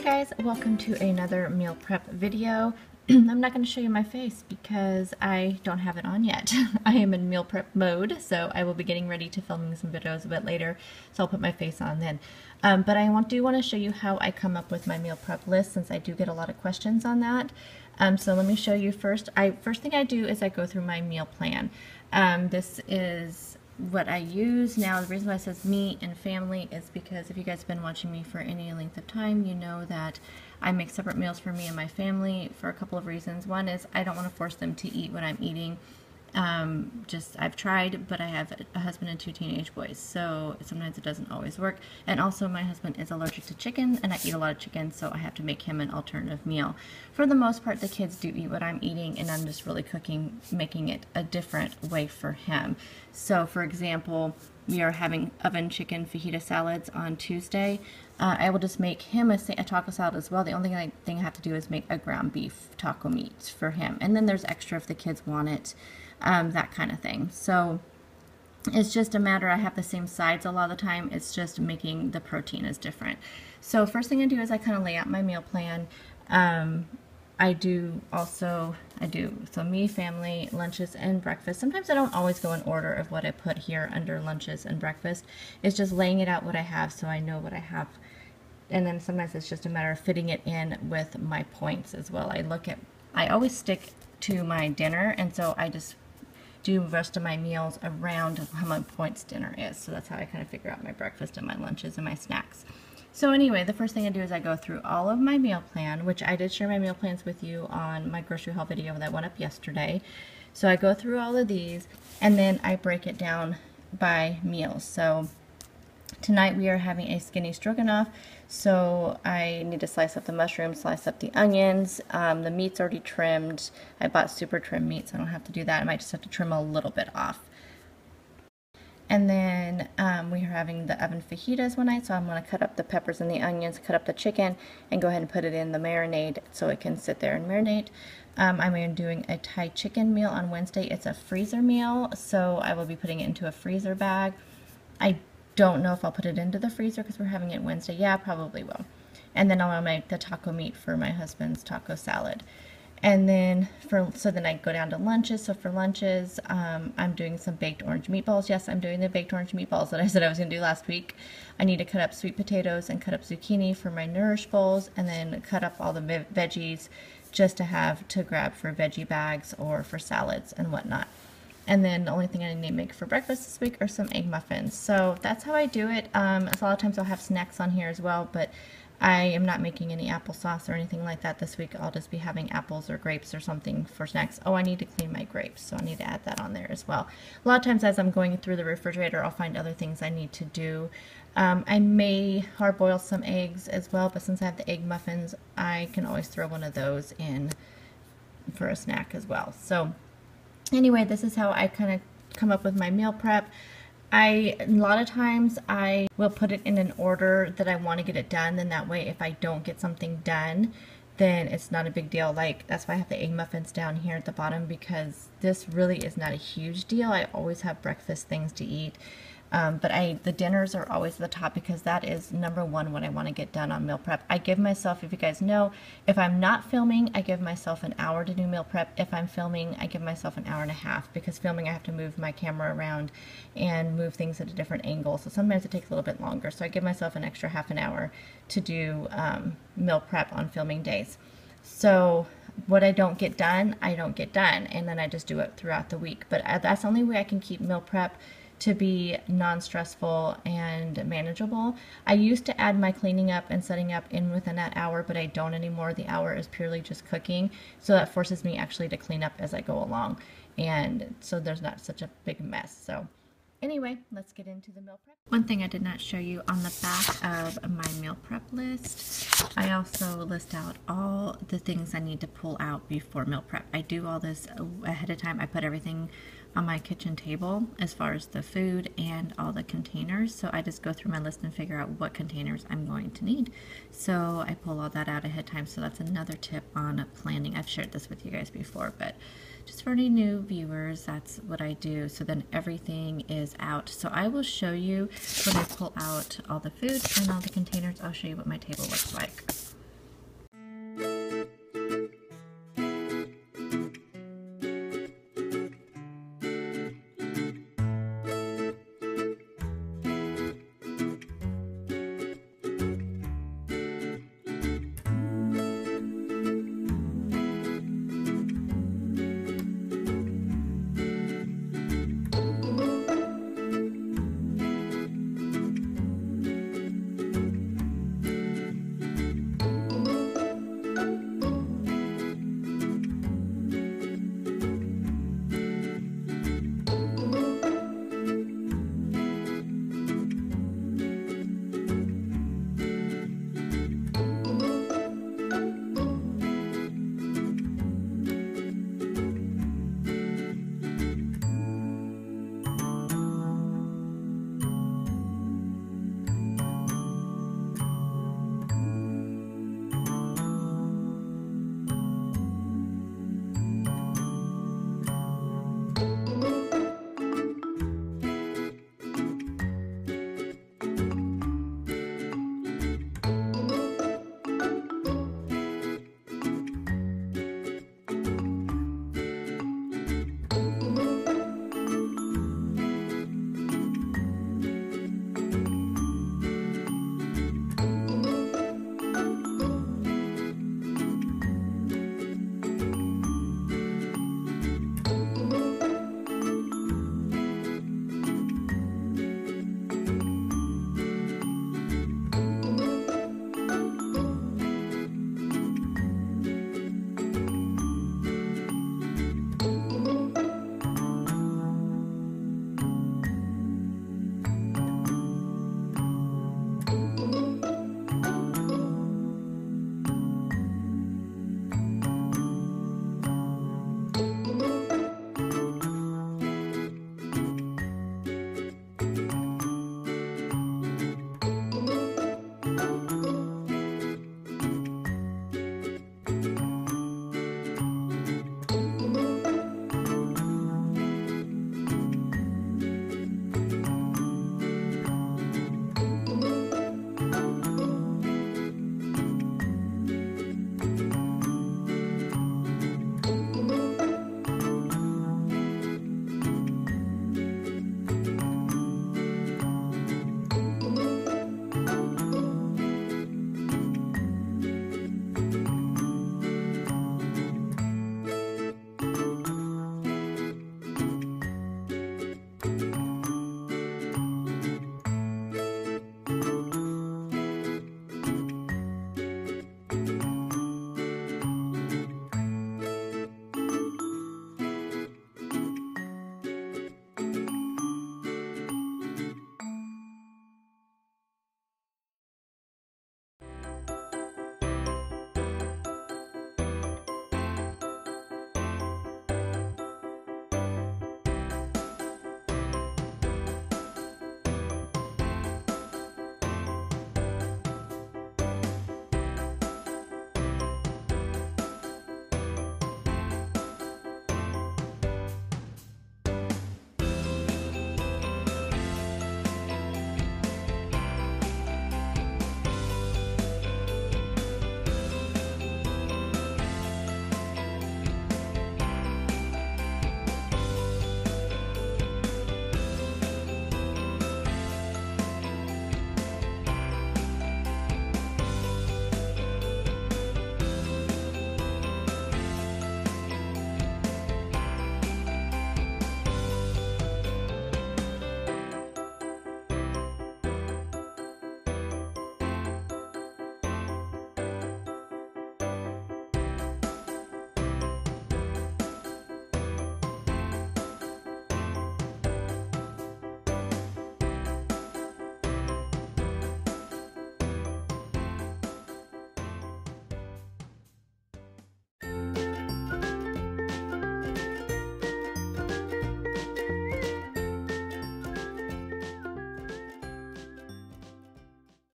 guys, welcome to another meal prep video. I'm not going to show you my face because I don't have it on yet. I am in meal prep mode, so I will be getting ready to film some videos a bit later, so I'll put my face on then. But I do want to show you how I come up with my meal prep list, since I do get a lot of questions on that. So let me show you first. First thing I do is I go through my meal plan. This is what I use now. The reason why it says me and family is because if you guys have been watching me for any length of time, you know that I make separate meals for me and my family for a couple of reasons. One is I don't want to force them to eat what I'm eating. I've tried, but I have a husband and 2 teenage boys, so sometimes it doesn't always work. And also my husband is allergic to chicken, and I eat a lot of chicken, so I have to make him an alternative meal. For the most part, the kids do eat what I'm eating, and I'm just really making it a different way for him. So for example, we are having oven chicken fajita salads on Tuesday. I will just make him a taco salad as well. The only thing I have to do is make a ground beef taco meat for him. And then there's extra if the kids want it, that kind of thing. So it's just a matter, I have the same sides a lot of the time. It's just making the protein is different. So first thing I do is I kind of lay out my meal plan. So me, family, lunches, and breakfast. Sometimes I don't always go in order of what I put here under lunches and breakfast. It's just laying it out what I have so I know what I have. And then sometimes it's just a matter of fitting it in with my points as well. I always stick to my dinner, and so I just do the rest of my meals around how my points dinner is. So that's how I kind of figure out my breakfast and my lunches and my snacks. So anyway, the first thing I do is I go through all of my meal plan, which I did share my meal plans with you on my grocery haul video that went up yesterday. So I go through all of these, and then I break it down by meals. So tonight we are having a skinny stroganoff, so I need to slice up the mushrooms, slice up the onions. The meat's already trimmed. I bought super trim meat, so I don't have to do that. I might just have to trim a little bit off. And then we are having the oven fajitas one night, so I'm going to cut up the peppers and the onions, cut up the chicken, and go ahead and put it in the marinade so it can sit there and marinate. I'm doing a Thai chicken meal on Wednesday. It's a freezer meal, so I will be putting it into a freezer bag. I don't know if I'll put it into the freezer because we're having it Wednesday. Yeah, I probably will. And then I'll make the taco meat for my husband's taco salad. And then then I go down to lunches. So for lunches, I'm doing some baked orange meatballs. Yes, I'm doing the baked orange meatballs that I said I was going to do last week. I need to cut up sweet potatoes and cut up zucchini for my Nourish bowls, and then cut up all the veggies just to have to grab for veggie bags or for salads and whatnot. And then the only thing I need to make for breakfast this week are some egg muffins. So that's how I do it. A lot of times I'll have snacks on here as well, but I am not making any applesauce or anything like that this week. I'll just be having apples or grapes or something for snacks. Oh, I need to clean my grapes, so I need to add that on there as well. A lot of times as I'm going through the refrigerator, I'll find other things I need to do. I may hard boil some eggs as well, but since I have the egg muffins, I can always throw one of those in for a snack as well. So anyway, this is how I kind of come up with my meal prep. A lot of times I will put it in an order that I want to get it done, then that way if I don't get something done, then it's not a big deal. Like, that's why I have the egg muffins down here at the bottom, because this really is not a huge deal. I always have breakfast things to eat. But the dinners are always at the top because that is number one what I want to get done on meal prep. I give myself, if you guys know, if I'm not filming, I give myself an hour to do meal prep. If I'm filming, I give myself an hour and a half, because filming I have to move my camera around and move things at a different angle. So sometimes it takes a little bit longer. So I give myself an extra half an hour to do meal prep on filming days. So what I don't get done, I don't get done. And then I just do it throughout the week. But that's the only way I can keep meal prep to be non-stressful and manageable. I used to add my cleaning up and setting up in within that hour, but I don't anymore. The hour is purely just cooking, so that forces me actually to clean up as I go along, and so there's not such a big mess. So anyway, let's get into the meal prep. One thing I did not show you on the back of my meal prep list, I also list out all the things I need to pull out before meal prep. I do all this ahead of time. I put everything on my kitchen table as far as the food and all the containers, so I just go through my list and figure out what containers I'm going to need. So I pull all that out ahead of time. So that's another tip on planning. I've shared this with you guys before, but just for any new viewers, that's what I do. So then everything is out. So I will show you when I pull out all the food and all the containers. I'll show you what my table looks like.